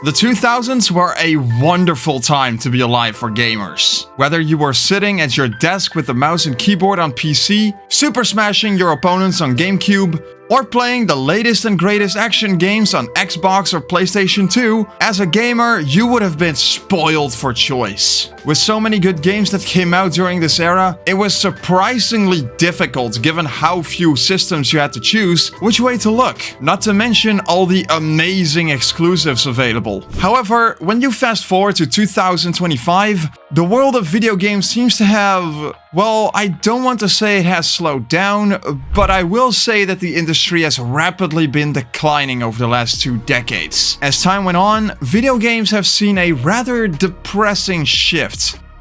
The 2000s were a wonderful time to be alive for gamers. Whether you were sitting at your desk with a mouse and keyboard on PC, super smashing your opponents on GameCube, or playing the latest and greatest action games on Xbox or PlayStation 2, as a gamer, you would have been spoiled for choice. With so many good games that came out during this era, it was surprisingly difficult given how few systems you had to choose which way to look, not to mention all the amazing exclusives available. However, when you fast forward to 2025, the world of video games seems to have, well, I don't want to say it has slowed down, but I will say that the industry has rapidly been declining over the last 2 decades. As time went on, video games have seen a rather depressing shift.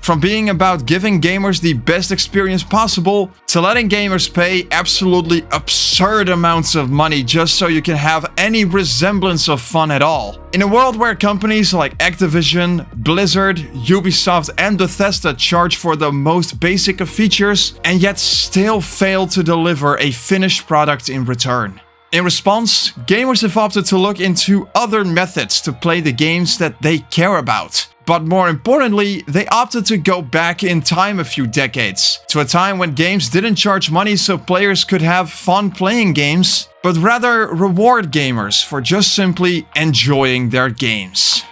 From being about giving gamers the best experience possible, to letting gamers pay absolutely absurd amounts of money just so you can have any resemblance of fun at all. In a world where companies like Activision, Blizzard, Ubisoft and Bethesda charge for the most basic of features and yet still fail to deliver a finished product in return. In response, gamers have opted to look into other methods to play the games that they care about. But more importantly, they opted to go back in time a few decades, to a time when games didn't charge money so players could have fun playing games, but rather reward gamers for just simply enjoying their games.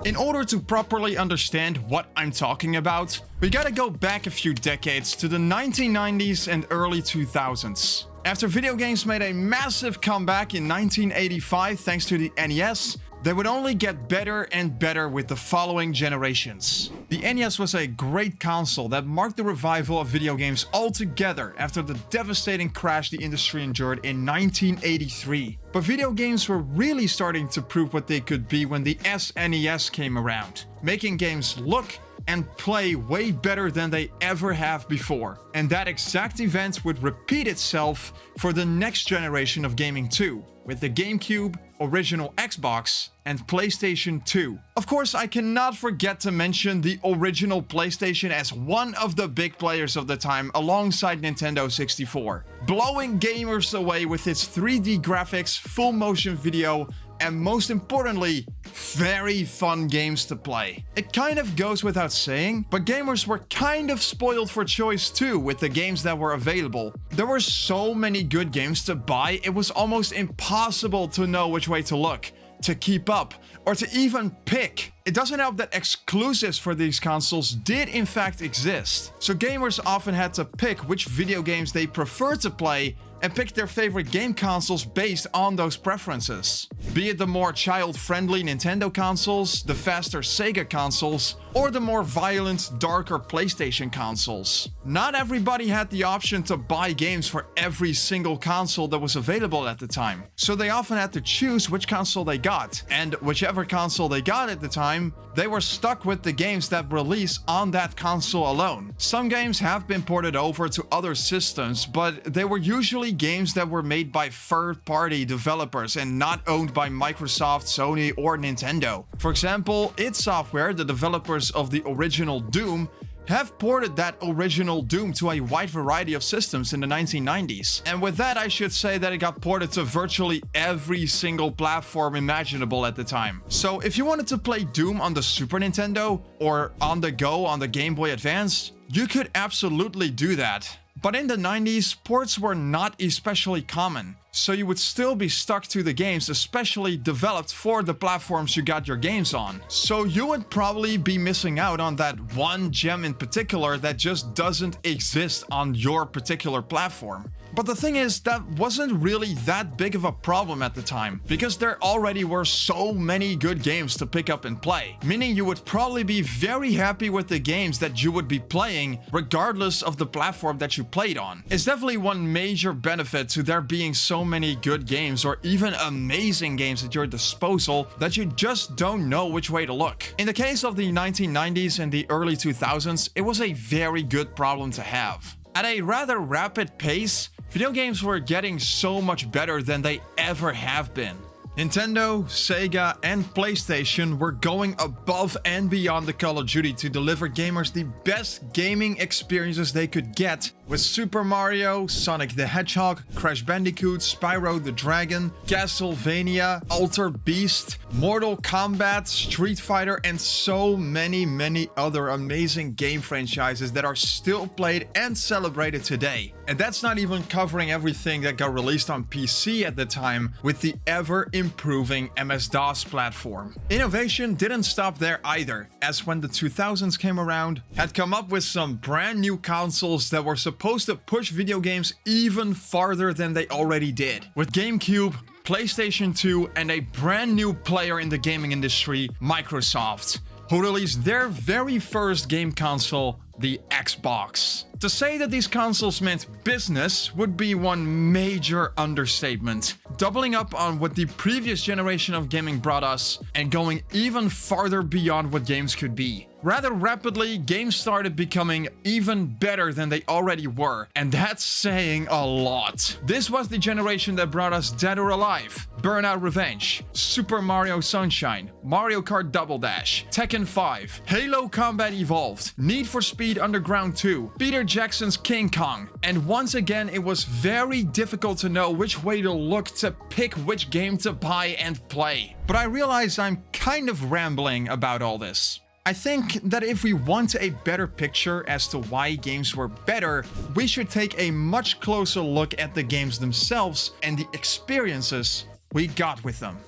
In order to properly understand what I'm talking about, we gotta go back a few decades to the 1990s and early 2000s. After video games made a massive comeback in 1985 thanks to the NES, they would only get better and better with the following generations. The NES was a great console that marked the revival of video games altogether after the devastating crash the industry endured in 1983. But video games were really starting to prove what they could be when the SNES came around, making games look and play way better than they ever have before. And that exact event would repeat itself for the next generation of gaming too, with the GameCube, original Xbox, and PlayStation 2. Of course, I cannot forget to mention the original PlayStation as one of the big players of the time alongside Nintendo 64, blowing gamers away with its 3D graphics, full motion video, and most importantly, very fun games to play. It kind of goes without saying, but gamers were kind of spoiled for choice too with the games that were available. There were so many good games to buy, it was almost impossible to know which way to look, to keep up, or to even pick. It doesn't help that exclusives for these consoles did in fact exist, so gamers often had to pick which video games they preferred to play and pick their favorite game consoles based on those preferences. Be it the more child-friendly Nintendo consoles, the faster Sega consoles, or the more violent, darker PlayStation consoles. Not everybody had the option to buy games for every single console that was available at the time, so they often had to choose which console they got, and whichever console they got at the time, they were stuck with the games that release on that console alone. Some games have been ported over to other systems, but they were usually games that were made by third-party developers and not owned by Microsoft, Sony, or Nintendo. For example, id Software, the developers of the original Doom, have ported that original Doom to a wide variety of systems in the 1990s. And with that, I should say that it got ported to virtually every single platform imaginable at the time. So if you wanted to play Doom on the Super Nintendo or on the go on the Game Boy Advance, You could absolutely do that. But in the 90s, ports were not especially common, so you would still be stuck to the games especially developed for the platforms you got your games on. So you would probably be missing out on that one gem in particular that just doesn't exist on your particular platform. But the thing is, that wasn't really that big of a problem at the time, because there already were so many good games to pick up and play, meaning you would probably be very happy with the games that you would be playing regardless of the platform that you played on. It's definitely one major benefit to there being so many good games or even amazing games at your disposal that you just don't know which way to look. In the case of the 1990s and the early 2000s, it was a very good problem to have. At a rather rapid pace, video games were getting so much better than they ever have been. Nintendo, Sega, and PlayStation were going above and beyond the Call of Duty to deliver gamers the best gaming experiences they could get with Super Mario, Sonic the Hedgehog, Crash Bandicoot, Spyro the Dragon, Castlevania, Altered Beast, Mortal Kombat, Street Fighter, and so many other amazing game franchises that are still played and celebrated today. And that's not even covering everything that got released on PC at the time with the ever-improving MS-DOS platform. Innovation didn't stop there either, as when the 2000s came around, had come up with some brand new consoles that were supposed to push video games even farther than they already did. With GameCube, PlayStation 2, and a brand new player in the gaming industry, Microsoft, who released their very first game console, the Xbox. To say that these consoles meant business would be one major understatement, doubling up on what the previous generation of gaming brought us and going even farther beyond what games could be. Rather rapidly, games started becoming even better than they already were, and that's saying a lot. This was the generation that brought us Dead or Alive, Burnout Revenge, Super Mario Sunshine, Mario Kart Double Dash, Tekken 5, Halo Combat Evolved, Need for Speed Underground 2, Peter Jackson's King Kong, and once again it was very difficult to know which way to look to pick which game to buy and play. But I realize I'm kind of rambling about all this. I think that if we want a better picture as to why games were better, we should take a much closer look at the games themselves and the experiences we got with them.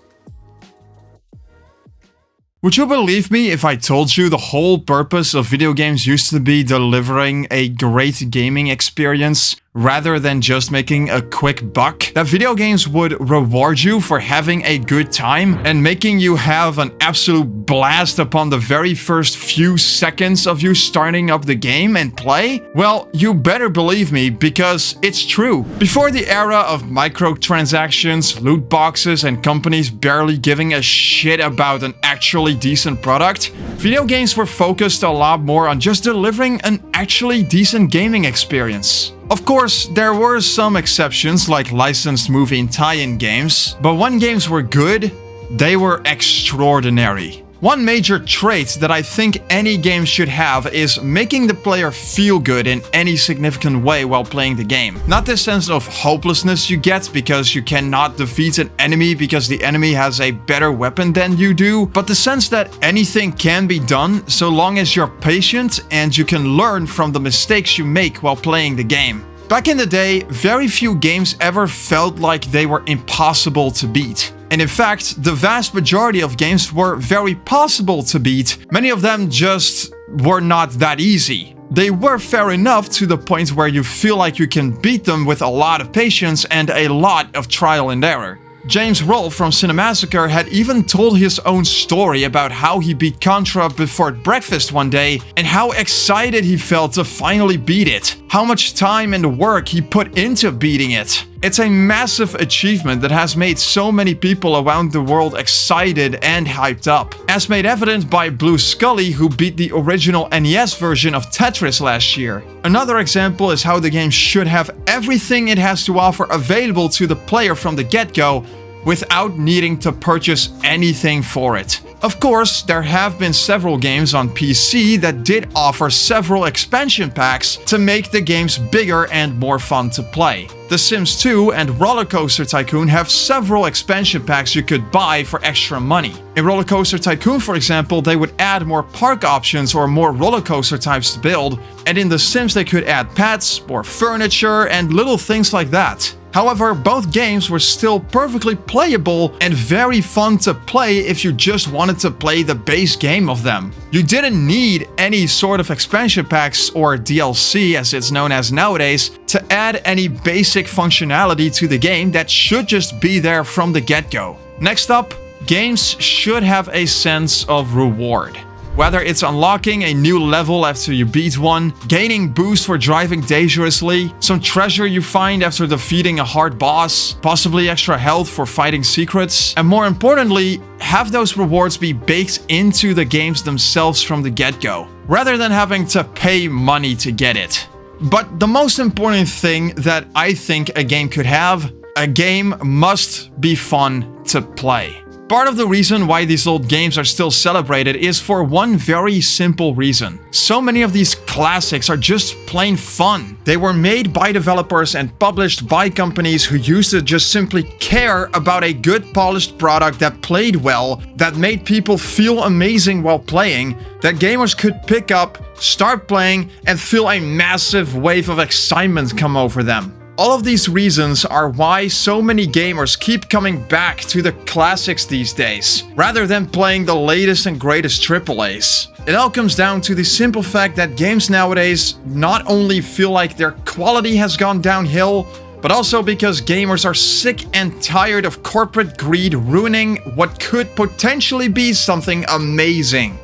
Would you believe me if I told you the whole purpose of video games used to be delivering a great gaming experience rather than just making a quick buck? That video games would reward you for having a good time and making you have an absolute blast upon the very first few seconds of you starting up the game and play? Well, you better believe me, because it's true. Before the era of microtransactions, loot boxes, and companies barely giving a shit about an actually decent product, video games were focused a lot more on just delivering an actually decent gaming experience. Of course, there were some exceptions like licensed movie and tie-in games, but when games were good, they were extraordinary. One major trait that I think any game should have is making the player feel good in any significant way while playing the game. Not the sense of hopelessness you get because you cannot defeat an enemy because the enemy has a better weapon than you do, but the sense that anything can be done so long as you're patient and you can learn from the mistakes you make while playing the game. Back in the day, very few games ever felt like they were impossible to beat. And in fact, the vast majority of games were very possible to beat. Many of them just were not that easy. They were fair enough to the point where you feel like you can beat them with a lot of patience and a lot of trial and error. James Rolfe from Cinemassacre had even told his own story about how he beat Contra before breakfast one day and how excited he felt to finally beat it. How much time and work he put into beating it. It's a massive achievement that has made so many people around the world excited and hyped up. As made evident by Blue Scully, who beat the original NES version of Tetris last year. Another example is how the game should have everything it has to offer available to the player from the get-go, without needing to purchase anything for it. Of course, there have been several games on PC that did offer several expansion packs to make the games bigger and more fun to play. The Sims 2 and Roller Coaster Tycoon have several expansion packs you could buy for extra money. In Roller Coaster Tycoon, for example, they would add more park options or more roller coaster types to build, and in The Sims they could add pets, more furniture, and little things like that. However, both games were still perfectly playable and very fun to play if you just wanted to play the base game of them. You didn't need any sort of expansion packs or DLC, as it's known as nowadays, to add any basic functionality to the game that should just be there from the get-go. Next up, games should have a sense of reward. Whether it's unlocking a new level after you beat one, gaining boost for driving dangerously, some treasure you find after defeating a hard boss, possibly extra health for fighting secrets, and more importantly, have those rewards be baked into the games themselves from the get-go, rather than having to pay money to get it. But the most important thing that I think a game could have, a game must be fun to play. Part of the reason why these old games are still celebrated is for one very simple reason. So many of these classics are just plain fun. They were made by developers and published by companies who used to just simply care about a good polished product that played well, that made people feel amazing while playing, that gamers could pick up, start playing, and feel a massive wave of excitement come over them. All of these reasons are why so many gamers keep coming back to the classics these days, rather than playing the latest and greatest AAAs. It all comes down to the simple fact that games nowadays not only feel like their quality has gone downhill, but also because gamers are sick and tired of corporate greed ruining what could potentially be something amazing.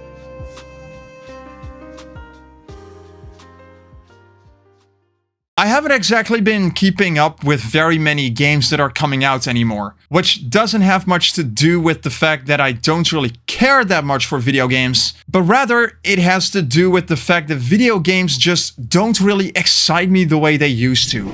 I haven't exactly been keeping up with very many games that are coming out anymore, which doesn't have much to do with the fact that I don't really care that much for video games, but rather it has to do with the fact that video games just don't really excite me the way they used to.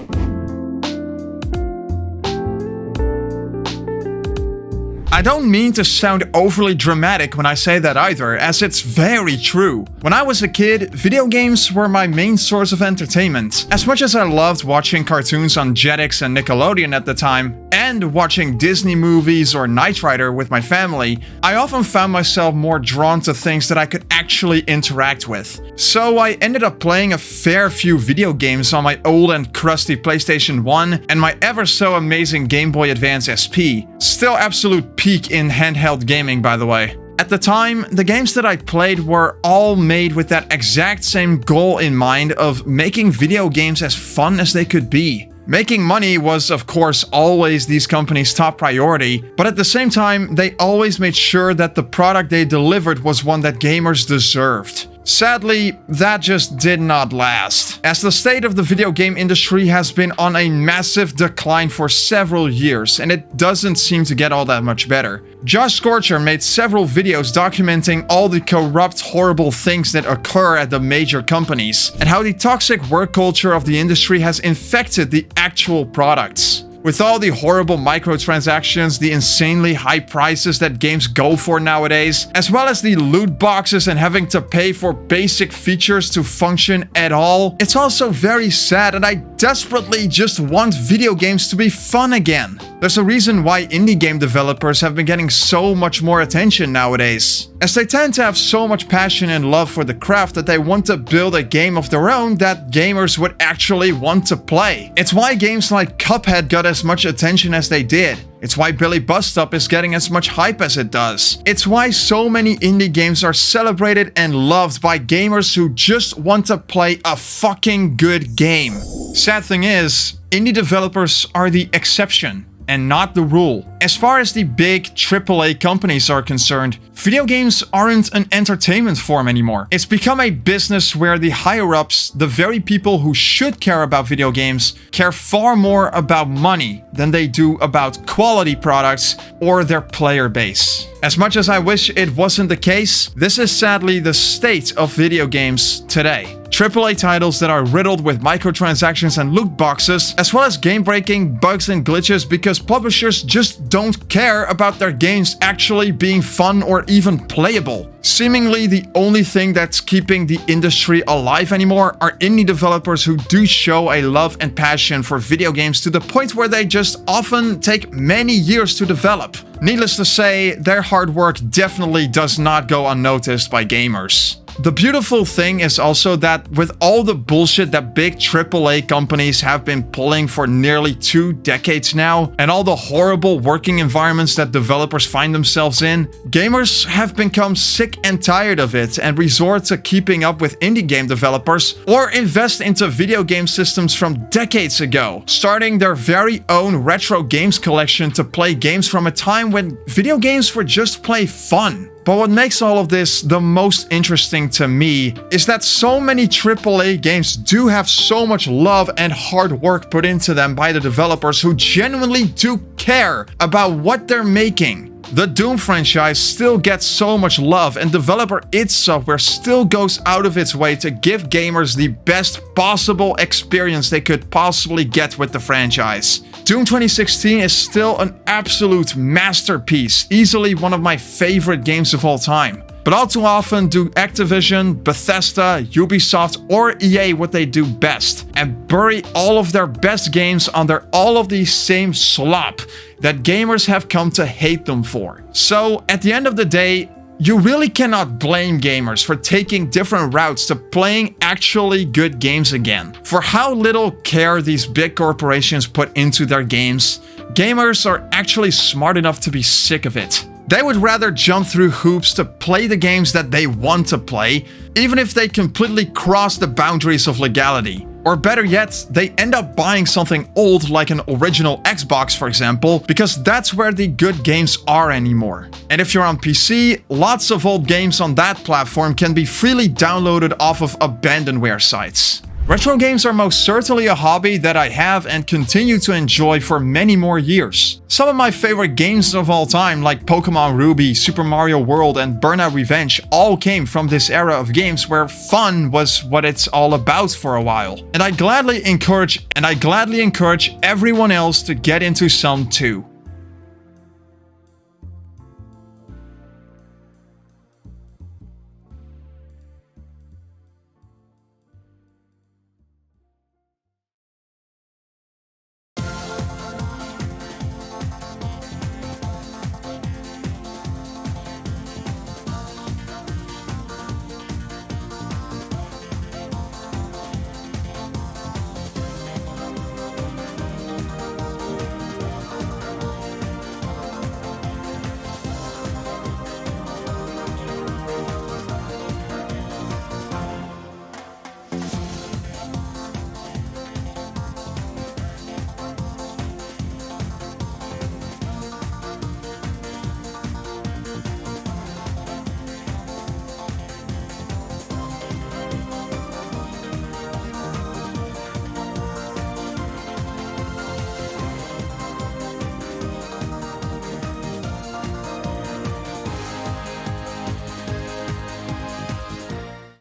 I don't mean to sound overly dramatic when I say that either, as it's very true. When I was a kid, video games were my main source of entertainment. As much as I loved watching cartoons on Jetix and Nickelodeon at the time, and watching Disney movies or Knight Rider with my family, I often found myself more drawn to things that I could actually interact with. So I ended up playing a fair few video games on my old and crusty PlayStation 1 and my ever so amazing Game Boy Advance SP. Still absolute peak in handheld gaming, by the way. At the time, the games that I played were all made with that exact same goal in mind of making video games as fun as they could be. Making money was, of course, always these companies' top priority, but at the same time, they always made sure that the product they delivered was one that gamers deserved. Sadly, that just did not last, as the state of the video game industry has been on a massive decline for several years, and it doesn't seem to get all that much better. Josh Scorcher made several videos documenting all the corrupt, horrible things that occur at the major companies, and how the toxic work culture of the industry has infected the actual products. With all the horrible microtransactions, the insanely high prices that games go for nowadays, as well as the loot boxes and having to pay for basic features to function at all, it's also very sad, and I desperately just want video games to be fun again. There's a reason why indie game developers have been getting so much more attention nowadays, as they tend to have so much passion and love for the craft that they want to build a game of their own that gamers would actually want to play. It's why games like Cuphead got as much attention as they did. It's why Billy Bust Up is getting as much hype as it does. It's why so many indie games are celebrated and loved by gamers who just want to play a fucking good game. Sad thing is, indie developers are the exception and not the rule. As far as the big AAA companies are concerned, video games aren't an entertainment form anymore. It's become a business where the higher-ups, the very people who should care about video games, care far more about money than they do about quality products or their player base. As much as I wish it wasn't the case, this is sadly the state of video games today. AAA titles that are riddled with microtransactions and loot boxes, as well as game-breaking bugs and glitches because publishers just don't care about their games actually being fun or even playable. Seemingly the only thing that's keeping the industry alive anymore are indie developers who do show a love and passion for video games to the point where they just often take many years to develop. Needless to say, their hard work definitely does not go unnoticed by gamers. The beautiful thing is also that with all the bullshit that big AAA companies have been pulling for nearly 2 decades now, and all the horrible working environments that developers find themselves in, gamers have become sick and tired of it and resort to keeping up with indie game developers or invest into video game systems from decades ago, starting their very own retro games collection to play games from a time when video games were just plain fun. But what makes all of this the most interesting to me is that so many AAA games do have so much love and hard work put into them by the developers who genuinely do care about what they're making. The Doom franchise still gets so much love, and developer id Software still goes out of its way to give gamers the best possible experience they could possibly get with the franchise. Doom 2016 is still an absolute masterpiece, easily one of my favorite games of all time. But all too often do Activision, Bethesda, Ubisoft, or EA what they do best and bury all of their best games under all of the same slop that gamers have come to hate them for. So at the end of the day, you really cannot blame gamers for taking different routes to playing actually good games again. For how little care these big corporations put into their games, gamers are actually smart enough to be sick of it. They would rather jump through hoops to play the games that they want to play, even if they completely cross the boundaries of legality. Or better yet, they end up buying something old like an original Xbox, for example, because that's where the good games are anymore. And if you're on PC, lots of old games on that platform can be freely downloaded off of abandonware sites. Retro games are most certainly a hobby that I have and continue to enjoy for many more years. Some of my favorite games of all time, like Pokemon Ruby, Super Mario World, and Burnout Revenge, all came from this era of games where fun was what it's all about for a while. And I gladly encourage everyone else to get into some too.